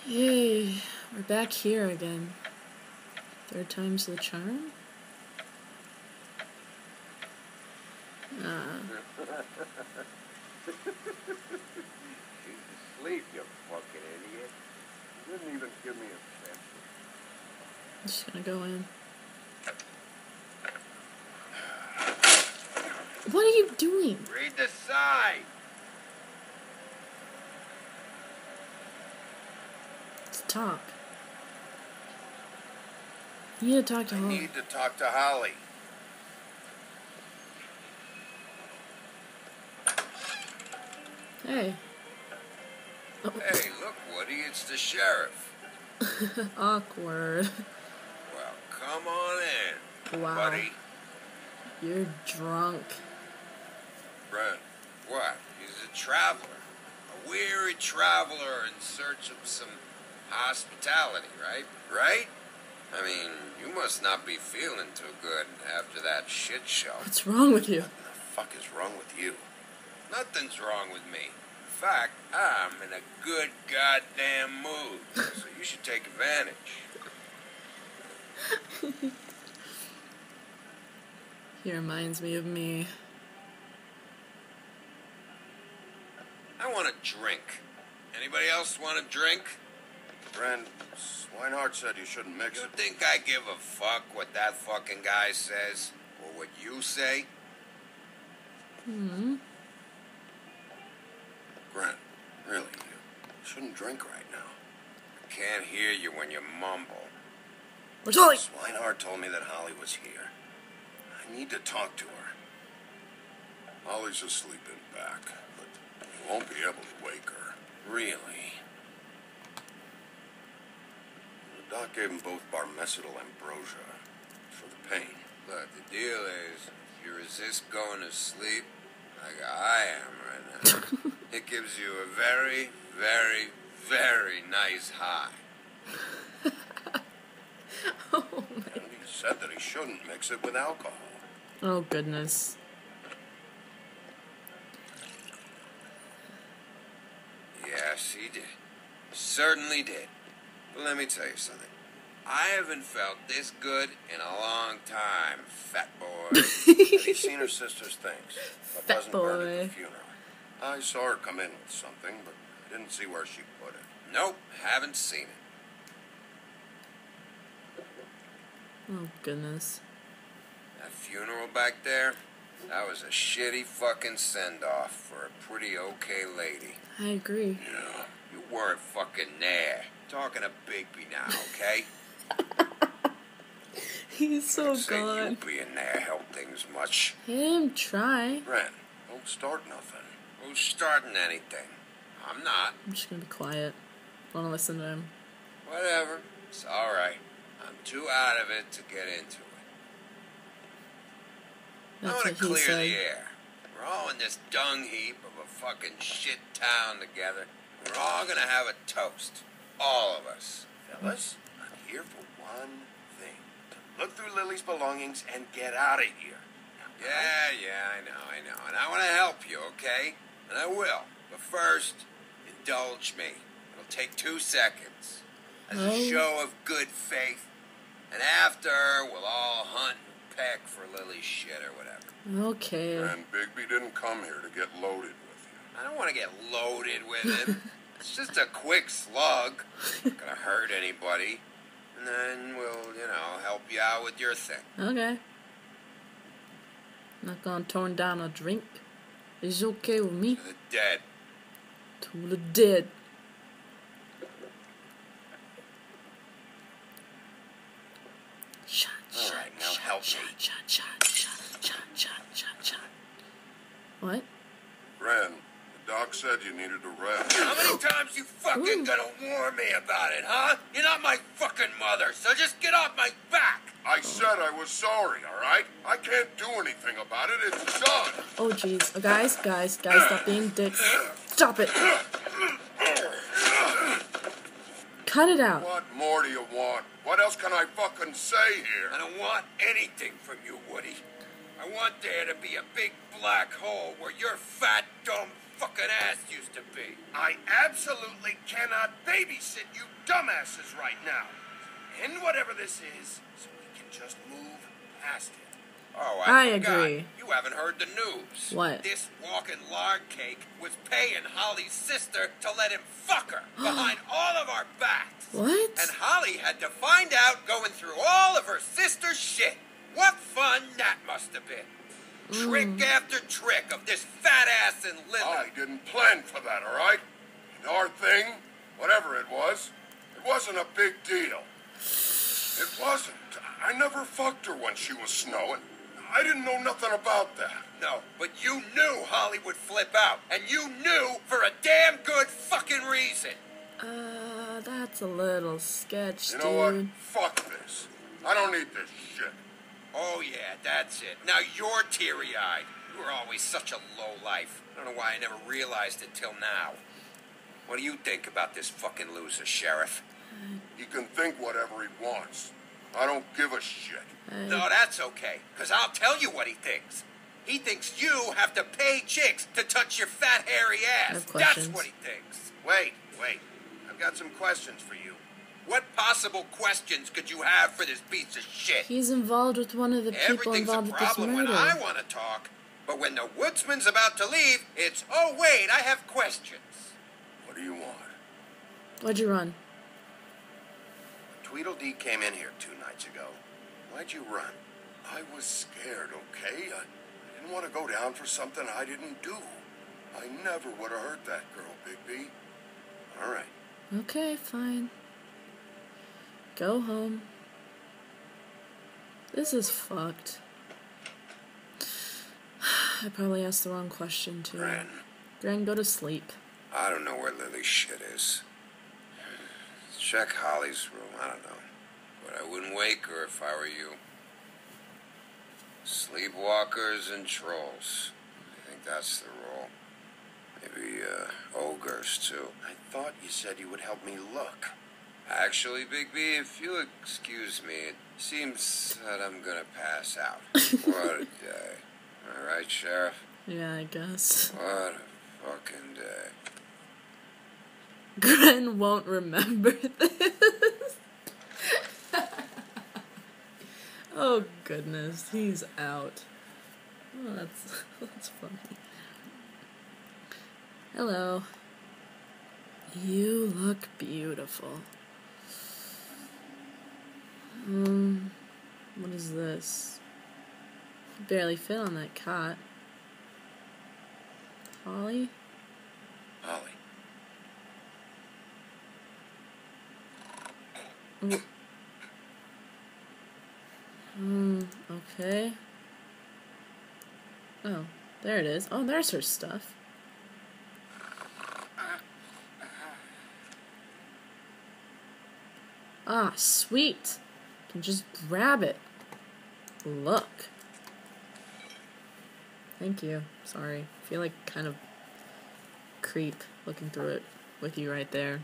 Yay, we're back here again. Third time's the charm? She's asleep, you fucking idiot. You didn't even give me a chance. I'm just gonna go in. What are you doing? Read the sign. Let's talk. You need to talk to I Holly. need to talk to Holly. Hey. Oh. Hey, look, Woody, it's the sheriff. Awkward. Well, come on in, Wow. buddy. You're drunk. Brent, what? He's a traveler. A weary traveler in search of some hospitality, right? Right? I mean, you must not be feeling too good after that shit show. What's wrong with you? What the fuck is wrong with you? Nothing's wrong with me. In fact, I'm in a good goddamn mood, so you should take advantage. He reminds me of me. I want a drink. Anybody else want a drink? Friend, Swinehart said you shouldn't mix You it. think I give a fuck what that fucking guy says? Or what you say? Grant, really, you shouldn't drink right now. I can't hear you when you mumble. Where's Holly? Swinehart told me that Holly was here. I need to talk to her. Holly's asleep in back, but you won't be able to wake her. Really? The doc gave them both barmecidal ambrosia for the pain. Look, the deal is, if you resist going to sleep, like I am right now, it gives you a very, very, very nice high. Oh, And he said that he shouldn't mix it with alcohol. oh goodness. Yes, he did. Certainly did. But let me tell you something. I haven't felt this good in a long time, fat boy. Have you seen her sister's things? But Fat wasn't burned at boy. the funeral. I saw her come in with something, but I didn't see where she put it. Nope, haven't seen it. Oh goodness. That funeral back there, that was a shitty fucking send-off for a pretty okay lady. I agree. Yeah, you weren't fucking there. Talking to Bigby now, okay? He's so Say you gone. being there helped things much. He didn't try. Ren, don't start nothing. Who's starting anything? I'm not. I'm just gonna be quiet. I wanna listen to him. Whatever. It's alright. I'm too out of it to get into it. I That's want what to he clear said. the air. We're all in this dung heap of a fucking shit town together. We're all gonna have a toast. All of us. Fellas, I'm here for one thing. To look through Lily's belongings and get out of here. Yeah, I know. And I want to help you, okay? And I will. But first, indulge me. It'll take 2 seconds. As a Oh. show of good faith. And after, we'll all hunt and peck for Lily's shit or whatever. Okay. And Bigby didn't come here to get loaded with you. I don't want to get loaded with him. It's just a quick slug. Not gonna hurt anybody. And then we'll, help you out with your thing. Okay. Not gonna turn down a drink. It's okay with me. To the dead. To the dead. Shot, All shot, right, now shot, help shot, me. shot, shot, shot, shot, shot, shot, shot. What? Ren, the doc said you needed a rest. How many times you fucking gonna warn me about it, huh? You're not my fucking mother, so just get off my back! I said I was sorry, all right? I can't do anything about it. It's done. Oh jeez. Oh, guys, stop being dicks. Stop it. Cut it out. What more do you want? What else can I fucking say I here? don't want anything from you, Woody. I want there to be a big black hole where your fat, dumb fucking ass used to be. I absolutely cannot babysit you dumbasses right now. And whatever this is, so we can just move past it. Oh, I forgot. agree. You haven't heard the news. What? This walking lard cake was paying Holly's sister to let him fuck her behind all of our backs. What? And Holly had to find out going through all of her sister's shit. What fun that must have been. Trick after trick of this fat ass and Linda. I didn't plan for that, all right? And our thing, whatever it wasn't a big deal. It wasn't. I never fucked her when she was snowing. I didn't know nothing about that. No, but you knew Holly would flip out. And you knew for a damn good fucking reason. That's a little sketch, You dude. know what? Fuck this. I don't need this shit. Oh yeah, that's it. Now you're teary-eyed. You were always such a lowlife. I don't know why I never realized it till now. What do you think about this fucking loser, Sheriff? He can think whatever he wants. I don't give a shit. No, that's okay, because I'll tell you what he thinks. He thinks you have to pay chicks to touch your fat, hairy I ass. have That's questions. what he thinks. Wait. I've got some questions for you. What possible questions could you have for this piece of shit? He's involved with one of the people Everything's a involved with this problem when murder. I want to talk. But when the woodsman's about to leave, it's, oh, wait, I have questions. What do you want? Why'd you run? Tweedledee came in here 2 nights ago. Why'd you run? I was scared, okay? I didn't want to go down for something I didn't do. I never would have hurt that girl, Bigby. All right. Okay, fine. Go home. This is fucked. I probably asked the wrong question, too. Gran, go to sleep. I don't know where Lily's shit is. Check Holly's room, I don't know. But I wouldn't wake her if I were you. Sleepwalkers and trolls. I think that's the rule. Maybe, ogres, too. I thought you said you would help me look. Actually, Bigby, if you'll excuse me, it seems that I'm gonna pass out. What a day. All right, Sheriff? Yeah, I guess. What a fucking day. Gren won't remember this. Oh, goodness. He's out. Oh, that's funny. Hello. You look beautiful. What is this? You barely fit on that cot. Holly? Holly. Okay. Oh, there it is. Oh, there's her stuff. Ah, sweet. Can just grab it. Look. Thank you. Sorry. I feel like kind of creep looking through it with you right there.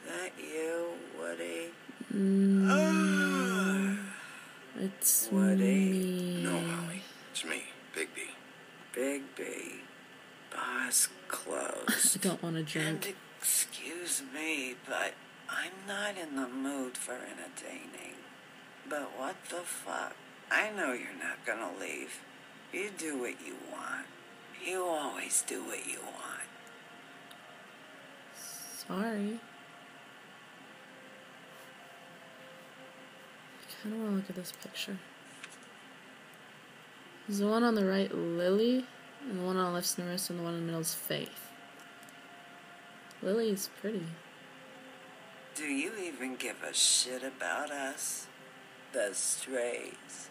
That you, Woody? It's Woody? me. No, Holly. It's me, Bigby. Bigby. Bar's closed. I don't want to And drink. excuse me, but I'm not in the mood for entertaining. But what the fuck? I know you're not gonna leave. You do what you want. You always do what you want. Sorry. I kind of want to look at this picture. Is the one on the right Lily? And the one on the left's Norris, and the one in the middle is Faith. Lily is pretty. Do you even give a shit about us? The strays.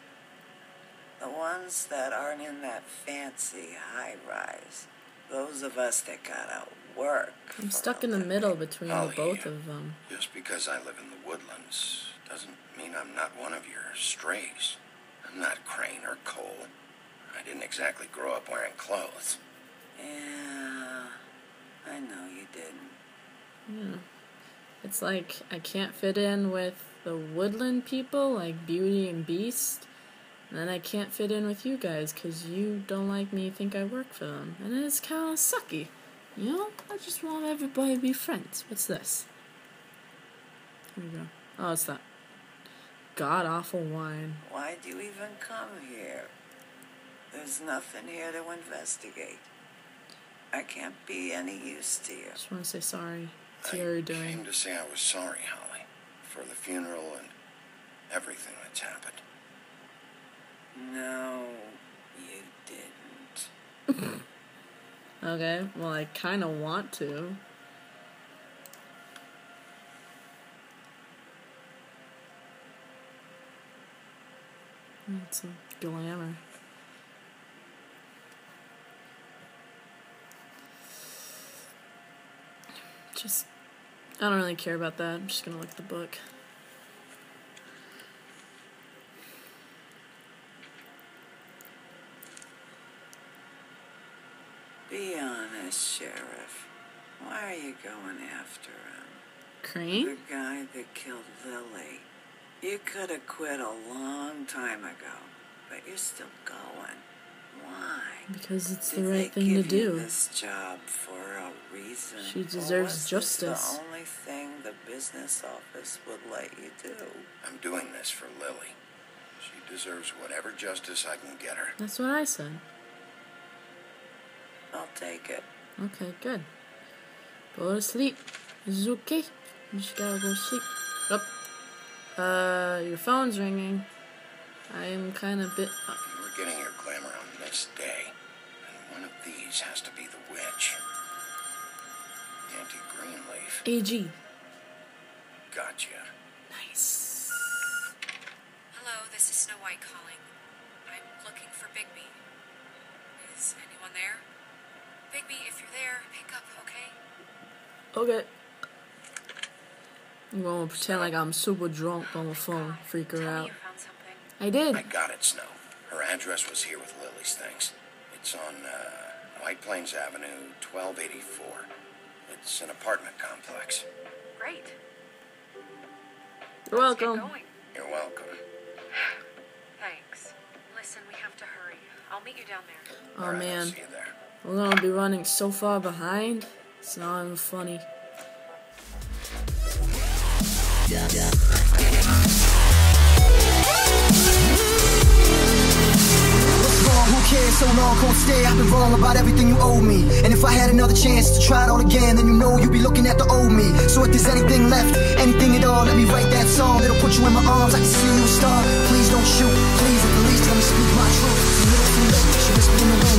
The ones that aren't in that fancy high-rise. Those of us that gotta work. I'm for stuck a in the living. middle between Oh, the both yeah. of them. Just because I live in the woodlands doesn't mean I'm not one of your strays. I'm not Crane or Cole. I didn't exactly grow up wearing clothes. Yeah, I know you didn't. Yeah. It's like I can't fit in with the woodland people like Beauty and Beast, and then I can't fit in with you guys because you don't like me, think I work for them, and it's kind of sucky, you know? I just want everybody to be friends. What's this? Here we go. Oh, it's that god-awful wine. Why do you even come here? There's nothing here to investigate. I can't be any use to you. Just want to say sorry to what you're doing. I came to say I was sorry, Holly, for the funeral and everything that's happened. No, you didn't. Okay, well, I kind of want to. Some glamour. Just, I don't really care about that. I'm just gonna look at the book. Be honest, Sheriff. Why are you going after him? Crane? The guy that killed Lily. You could have quit a long time ago, but you're still going. Why? Because it's the Did right they thing to give you do. this job for a reason? She Or deserves was justice. This the only thing the business office would let you do. I'm doing this for Lily. She deserves whatever justice I can get her. That's what I said. I'll take it. Okay, good. Go to sleep. It's okay. You just gotta go to sleep. Up. Your phone's ringing. I am kind of bit. If you were getting your glamour on this day, then one of these has to be the witch. Auntie Greenleaf. AG. Gotcha. Nice. Hello, this is Snow White calling. I'm looking for Bigby. Is anyone there? Bigby, if you're there, pick up, okay? Okay. I'm gonna pretend like I'm super drunk on the phone, freak her Tell me out. you found something. I did. I got it, Snow. Her address was here with Lily's things. It's on White Plains Avenue, 1284. It's an apartment complex. Great. You're Let's get welcome. going. You're welcome. Thanks. Listen, we have to hurry. I'll meet you down there. Oh All right, I'll man, see you there. we're gonna be running so far behind. It's not even funny. Who cares? So long, can't stay. I've been wrong about everything you owe me. And if I had another chance to try it all again, then you know you'd be looking at the old me. So if there's anything left, anything at all, let me write that song. It'll put you in my arms, I can see you a star. Please don't shoot, please at the least let me speak my truth. It's a little too late, she whispered in the wind.